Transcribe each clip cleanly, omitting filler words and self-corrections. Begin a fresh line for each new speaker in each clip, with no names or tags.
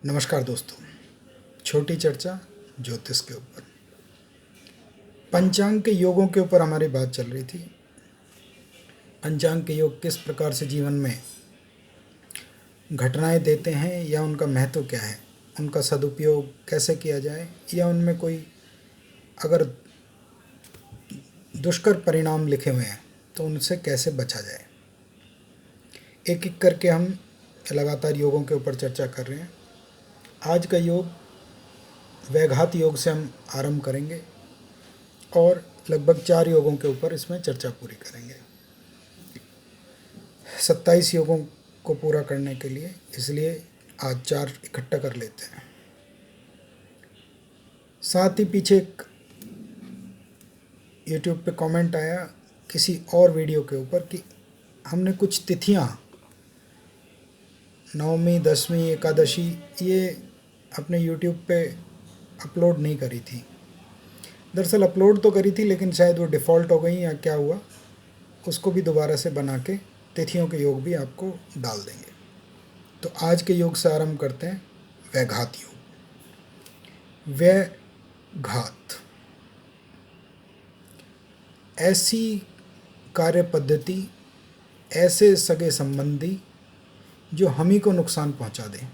नमस्कार दोस्तों। छोटी चर्चा ज्योतिष के ऊपर, पंचांग के योगों के ऊपर हमारी बात चल रही थी। पंचांग के योग किस प्रकार से जीवन में घटनाएं देते हैं या उनका महत्व क्या है, उनका सदुपयोग कैसे किया जाए, या उनमें कोई अगर दुष्कर परिणाम लिखे हुए हैं तो उनसे कैसे बचा जाए। एक एक करके हम लगातार योगों के ऊपर चर्चा कर रहे हैं। आज का योग वैघात योग से हम आरंभ करेंगे और लगभग 4 योगों के ऊपर इसमें चर्चा पूरी करेंगे। 27 योगों को पूरा करने के लिए इसलिए आज 4 इकट्ठा कर लेते हैं। साथ ही पीछे एक YouTube पे कमेंट आया किसी और वीडियो के ऊपर कि हमने कुछ तिथियां नवमी, दसवीं, एकादशी ये अपने YouTube पे अपलोड नहीं करी थी। दरअसल अपलोड तो करी थी लेकिन शायद वो डिफ़ॉल्ट हो गई या क्या हुआ, उसको भी दोबारा से बना के तिथियों के योग भी आपको डाल देंगे। तो आज के योग से आरंभ करते हैं वैघात योग। वैघात ऐसी कार्य पद्धति, ऐसे सगे संबंधी जो हम ही को नुकसान पहुंचा दें,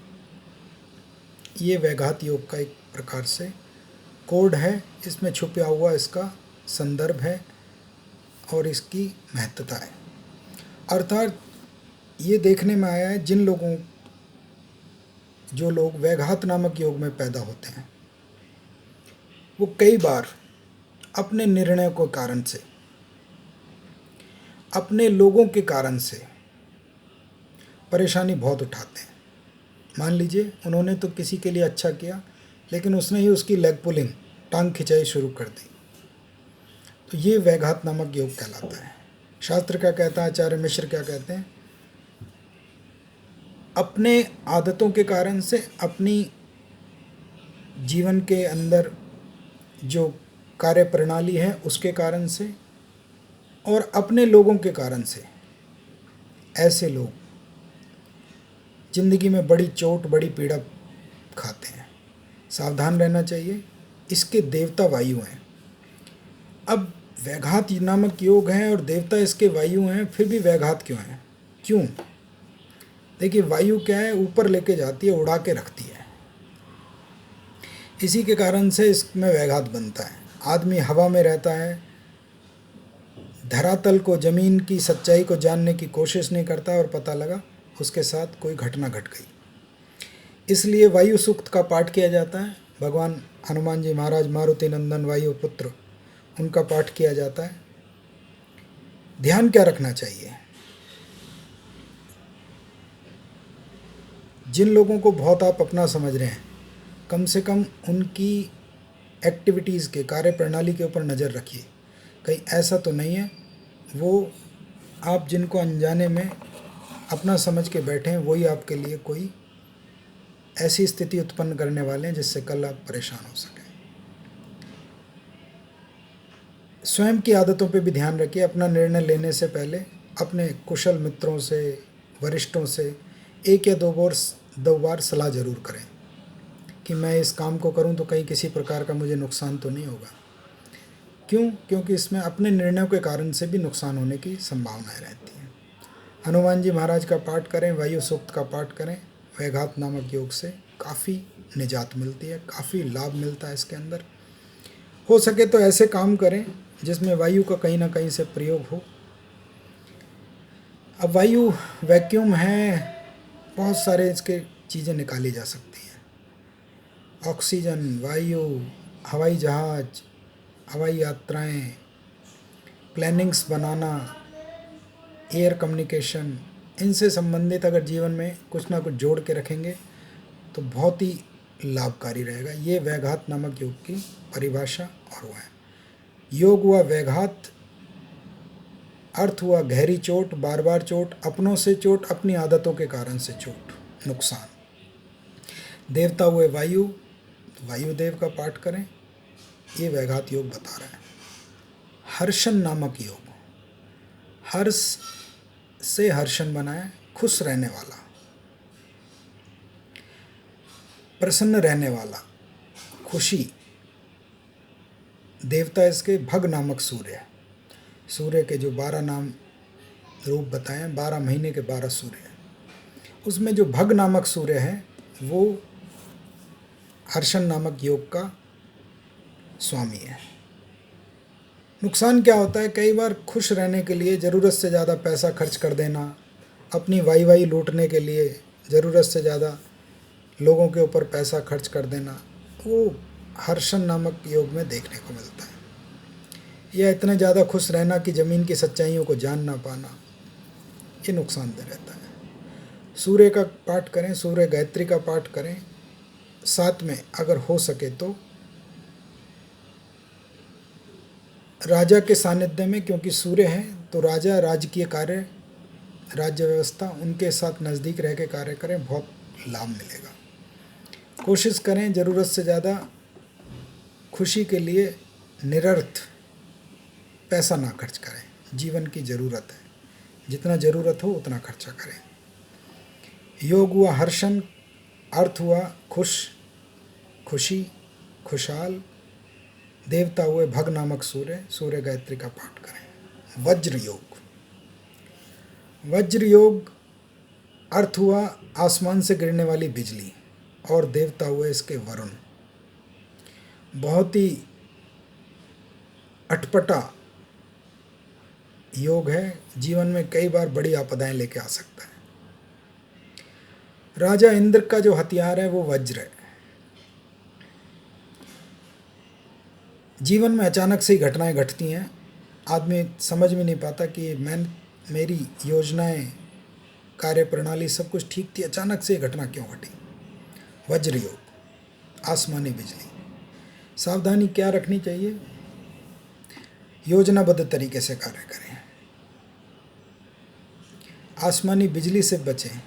ये वैघात योग का एक प्रकार से कोड है। इसमें छुपा हुआ इसका संदर्भ है और इसकी महत्ता है। अर्थात ये देखने में आया है जो लोग वैघात नामक योग में पैदा होते हैं वो कई बार अपने निर्णय के कारण से, अपने लोगों के कारण से परेशानी बहुत उठाते हैं। मान लीजिए उन्होंने तो किसी के लिए अच्छा किया लेकिन उसने ही उसकी लेग पुलिंग, टांग खिंचाई शुरू कर दी, तो ये वैघात नामक योग कहलाता है। शास्त्र क्या कहता है, आचार्य मिश्र क्या कहते हैं, अपने आदतों के कारण से, अपनी जीवन के अंदर जो कार्य प्रणाली है उसके कारण से और अपने लोगों के कारण से ऐसे लोग जिंदगी में बड़ी चोट, बड़ी पीड़ा खाते हैं। सावधान रहना चाहिए। इसके देवता वायु हैं। अब वैघात नामक योग है और देवता इसके वायु हैं, फिर भी वैघात क्यों है? क्यों? देखिए, वायु क्या है, ऊपर लेके जाती है, उड़ा के रखती है। इसी के कारण से इसमें वैघात बनता है। आदमी हवा में रहता है, धरातल को, जमीन की सच्चाई को जानने की कोशिश नहीं करता और पता लगा उसके साथ कोई घटना घट गई। इसलिए वायु सूक्त का पाठ किया जाता है। भगवान हनुमान जी महाराज, मारुति नंदन वायु पुत्र, उनका पाठ किया जाता है। ध्यान क्या रखना चाहिए? जिन लोगों को बहुत आप अपना समझ रहे हैं, कम से कम उनकी एक्टिविटीज़ के, कार्य प्रणाली के ऊपर नज़र रखिए। कहीं ऐसा तो नहीं है वो आप जिनको अनजाने में अपना समझ के बैठे हैं वही आपके लिए कोई ऐसी स्थिति उत्पन्न करने वाले हैं जिससे कल आप परेशान हो सकें। स्वयं की आदतों पे भी ध्यान रखिए। अपना निर्णय लेने से पहले अपने कुशल मित्रों से, वरिष्ठों से 1 या 2 बार सलाह ज़रूर करें कि मैं इस काम को करूं तो कहीं किसी प्रकार का मुझे नुकसान तो नहीं होगा। क्यों? क्योंकि इसमें अपने निर्णयों के कारण से भी नुकसान होने की संभावनाएं रहती हैं। हनुमान जी महाराज का पाठ करें, वायु सूक्त का पाठ करें। वैघात नामक योग से काफ़ी निजात मिलती है, काफ़ी लाभ मिलता है इसके अंदर। हो सके तो ऐसे काम करें जिसमें वायु का कहीं ना कहीं से प्रयोग हो। अब वायु वैक्यूम है, बहुत सारे इसके चीज़ें निकाली जा सकती हैं। ऑक्सीजन, वायु, हवाई जहाज, हवाई यात्राएं, प्लानिंग्स बनाना, एयर कम्युनिकेशन, इनसे संबंधित अगर जीवन में कुछ ना कुछ जोड़ के रखेंगे तो बहुत ही लाभकारी रहेगा। ये वैघात नामक योग की परिभाषा और वो है। योग हुआ वैघात, अर्थ हुआ गहरी चोट, बार बार चोट, अपनों से चोट, अपनी आदतों के कारण से चोट, नुकसान। देवता हुए वायु, वायुदेव का पाठ करें। ये वैघात योग बता रहा है। हर्षण नामक योग, हर्ष से हर्षण बनाए, खुश रहने वाला। प्रसन्न रहने वाला, खुशी देवता इसके भग नामक सूर्य है। सूर्य के जो 12 नाम रूप बताए, 12 महीने के 12 सूर्य हैं, उसमें जो भग नामक सूर्य है वो हर्षण नामक योग का स्वामी है। नुकसान क्या होता है, कई बार खुश रहने के लिए ज़रूरत से ज़्यादा पैसा खर्च कर देना, अपनी वाई लूटने के लिए ज़रूरत से ज़्यादा लोगों के ऊपर पैसा खर्च कर देना, वो हर्षण नामक योग में देखने को मिलता है। या इतने ज़्यादा खुश रहना कि ज़मीन की सच्चाइयों को जान ना पाना, ये नुकसानदेह रहता है। सूर्य का पाठ करें, सूर्य गायत्री का पाठ करें, साथ में अगर हो सके तो राजा के सानिध्य में, क्योंकि सूर्य हैं तो राजा राजकीय कार्य, राज्य व्यवस्था, उनके साथ नज़दीक रह के कार्य करें, बहुत लाभ मिलेगा। कोशिश करें ज़रूरत से ज़्यादा खुशी के लिए निरर्थ पैसा ना खर्च करें। जीवन की ज़रूरत है, जितना ज़रूरत हो उतना खर्चा करें। योग हुआ हर्षण, अर्थ हुआ खुश, खुशी, खुशहाल। देवता हुए भग नामक सूर्य, सूर्य गायत्री का पाठ करें। वज्र योग, वज्र योग अर्थ हुआ आसमान से गिरने वाली बिजली, और देवता हुए इसके वरुण। बहुत ही अटपटा योग है, जीवन में कई बार बड़ी आपदाएं लेके आ सकता है। राजा इंद्र का जो हथियार है वो वज्र है। जीवन में अचानक से ही घटनाएं घटती हैं, आदमी समझ में नहीं पाता कि मेरी योजनाएं, कार्य प्रणाली सब कुछ ठीक थी, अचानक से ये घटना क्यों घटी। वज्र योग, आसमानी बिजली। सावधानी क्या रखनी चाहिए, योजनाबद्ध तरीके से कार्य करें, आसमानी बिजली से बचें,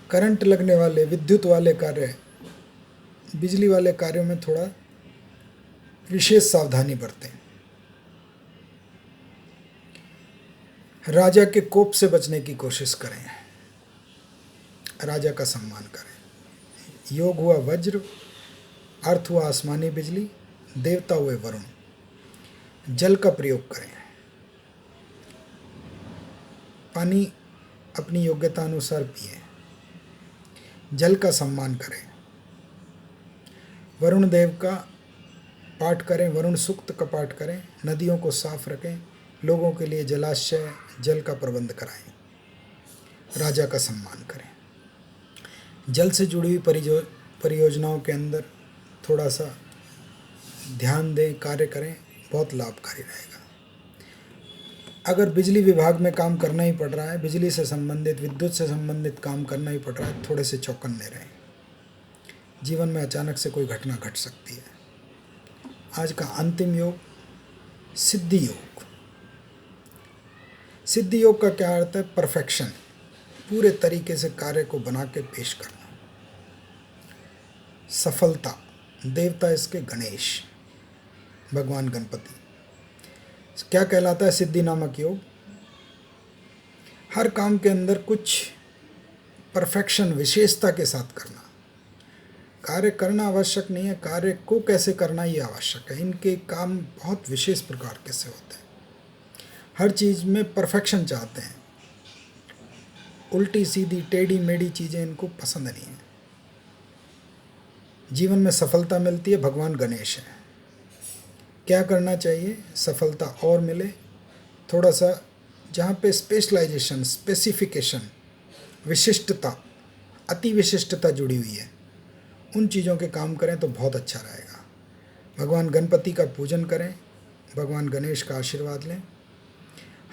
करंट लगने वाले, विद्युत वाले कार्य, बिजली वाले कार्यों में थोड़ा विशेष सावधानी बरतें। राजा के कोप से बचने की कोशिश करें, राजा का सम्मान करें। योग हुआ वज्र, अर्थ हुआ आसमानी बिजली, देवता हुए वरुण। जल का प्रयोग करें, पानी अपनी योग्यता अनुसार पिएं, जल का सम्मान करें। वरुण देव का पाठ करें, वरुण सूक्त का पाठ करें, नदियों को साफ रखें, लोगों के लिए जलाशय, जल का प्रबंध कराएं, राजा का सम्मान करें। जल से जुड़ी हुई परियोजनाओं के अंदर थोड़ा सा ध्यान दें, कार्य करें, बहुत लाभकारी रहेगा। अगर बिजली विभाग में काम करना ही पड़ रहा है, बिजली से संबंधित, विद्युत से संबंधित काम करना ही पड़ रहा है, थोड़े से चौकन्ने रहें। जीवन में अचानक से कोई घटना घट सकती है। आज का अंतिम योग सिद्धि योग। सिद्धि योग का क्या अर्थ है, परफेक्शन, पूरे तरीके से कार्य को बना के पेश करना। सफलता, देवता इसके गणेश, भगवान गणपति। क्या कहलाता है सिद्धि नामक योग, हर काम के अंदर कुछ परफेक्शन, विशेषता के साथ करना। कार्य करना आवश्यक नहीं है, कार्य को कैसे करना ये आवश्यक है। इनके काम बहुत विशेष प्रकार के से होते हैं, हर चीज़ में परफेक्शन चाहते हैं। उल्टी सीधी टेढ़ी मेढ़ी चीज़ें इनको पसंद नहीं है। जीवन में सफलता मिलती है, भगवान गणेश है। क्या करना चाहिए, सफलता और मिले, थोड़ा सा जहाँ पे स्पेशलाइजेशन, स्पेसिफिकेशन, विशिष्टता, अति विशिष्टता जुड़ी हुई है, उन चीज़ों के काम करें तो बहुत अच्छा रहेगा। भगवान गणपति का पूजन करें, भगवान गणेश का आशीर्वाद लें।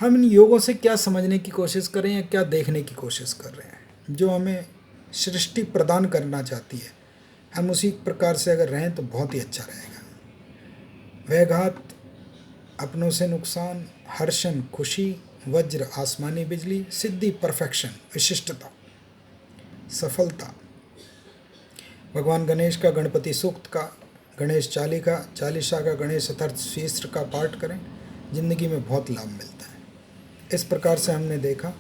हम इन योगों से क्या समझने की कोशिश करें या क्या देखने की कोशिश कर रहे हैं, जो हमें सृष्टि प्रदान करना चाहती है, हम उसी प्रकार से अगर रहें तो बहुत ही अच्छा रहेगा। वैघात, अपनों से नुकसान, हर्षण खुशी, वज्र आसमानी बिजली, सिद्धि परफेक्शन विशिष्टता, सफलता। भगवान गणेश का गणपति सूक्त का, गणेश चालीसा का, गणेश चतुर्थ शीर्ष का पाठ करें, जिंदगी में बहुत लाभ मिलता है। इस प्रकार से हमने देखा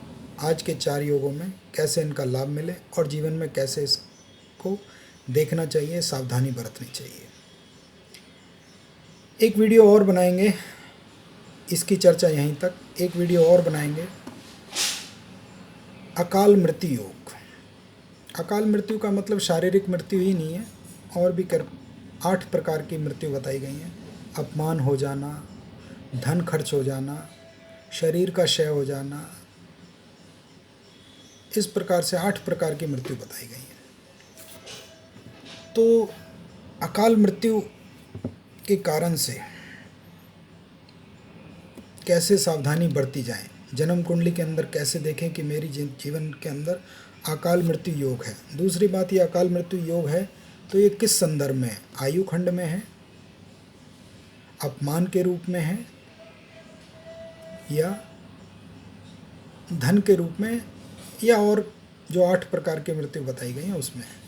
आज के 4 योगों में कैसे इनका लाभ मिले और जीवन में कैसे इसको देखना चाहिए, सावधानी बरतनी चाहिए। एक वीडियो और बनाएंगे, इसकी चर्चा यहीं तक। एक वीडियो और बनाएंगे अकाल मृत्यु योग। अकाल मृत्यु का मतलब शारीरिक मृत्यु ही नहीं है, और भी 8 प्रकार की मृत्यु बताई गई हैं। अपमान हो जाना, धन खर्च हो जाना, शरीर का क्षय हो जाना, इस प्रकार से 8 प्रकार की मृत्यु बताई गई है। तो अकाल मृत्यु के कारण से कैसे सावधानी बरती जाए, जन्म कुंडली के अंदर कैसे देखें कि मेरी जीवन के अंदर अकाल मृत्यु योग है। दूसरी बात, ये अकाल मृत्यु योग है तो ये किस संदर्भ में है? आयु खंड में है, अपमान के रूप में है, या धन के रूप में, या और जो 8 प्रकार की मृत्यु बताई गई हैं उसमें है।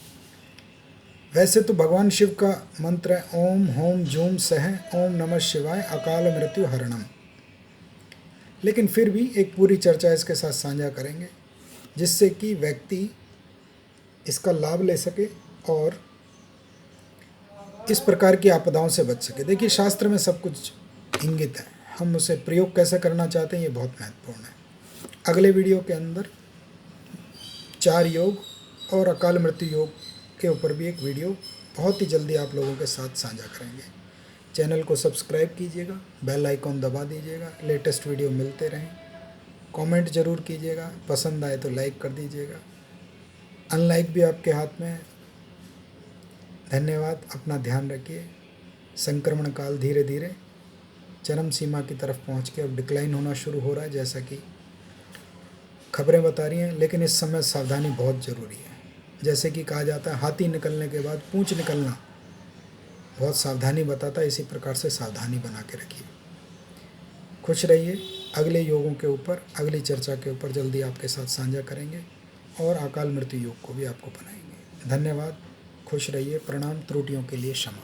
वैसे तो भगवान शिव का मंत्र है ओम होम जूम सह ओम नमः शिवाय अकाल मृत्यु हरणम, लेकिन फिर भी एक पूरी चर्चा इसके साथ साझा करेंगे जिससे कि व्यक्ति इसका लाभ ले सके और इस प्रकार की आपदाओं से बच सके। देखिए, शास्त्र में सब कुछ इंगित है, हम उसे प्रयोग कैसे करना चाहते हैं ये बहुत महत्वपूर्ण है। अगले वीडियो के अंदर 4 योग और अकाल मृत्यु योग के ऊपर भी एक वीडियो बहुत ही जल्दी आप लोगों के साथ साझा करेंगे। चैनल को सब्सक्राइब कीजिएगा, बेल आइकॉन दबा दीजिएगा, लेटेस्ट वीडियो मिलते रहें। कमेंट ज़रूर कीजिएगा, पसंद आए तो लाइक कर दीजिएगा, अनलाइक भी आपके हाथ में है। धन्यवाद, अपना ध्यान रखिए। संक्रमण काल धीरे धीरे चरम सीमा की तरफ पहुंच के अब डिक्लाइन होना शुरू हो रहा है, जैसा कि खबरें बता रही हैं, लेकिन इस समय सावधानी बहुत ज़रूरी है। जैसे कि कहा जाता है हाथी निकलने के बाद पूंछ निकलना बहुत सावधानी बताता है, इसी प्रकार से सावधानी बना के रखिए। खुश रहिए। अगले योगों के ऊपर, अगली चर्चा के ऊपर जल्दी आपके साथ साझा करेंगे और अकाल मृत्यु योग को भी आपको बनाएंगे। धन्यवाद, खुश रहिए। प्रणाम, त्रुटियों के लिए क्षमा।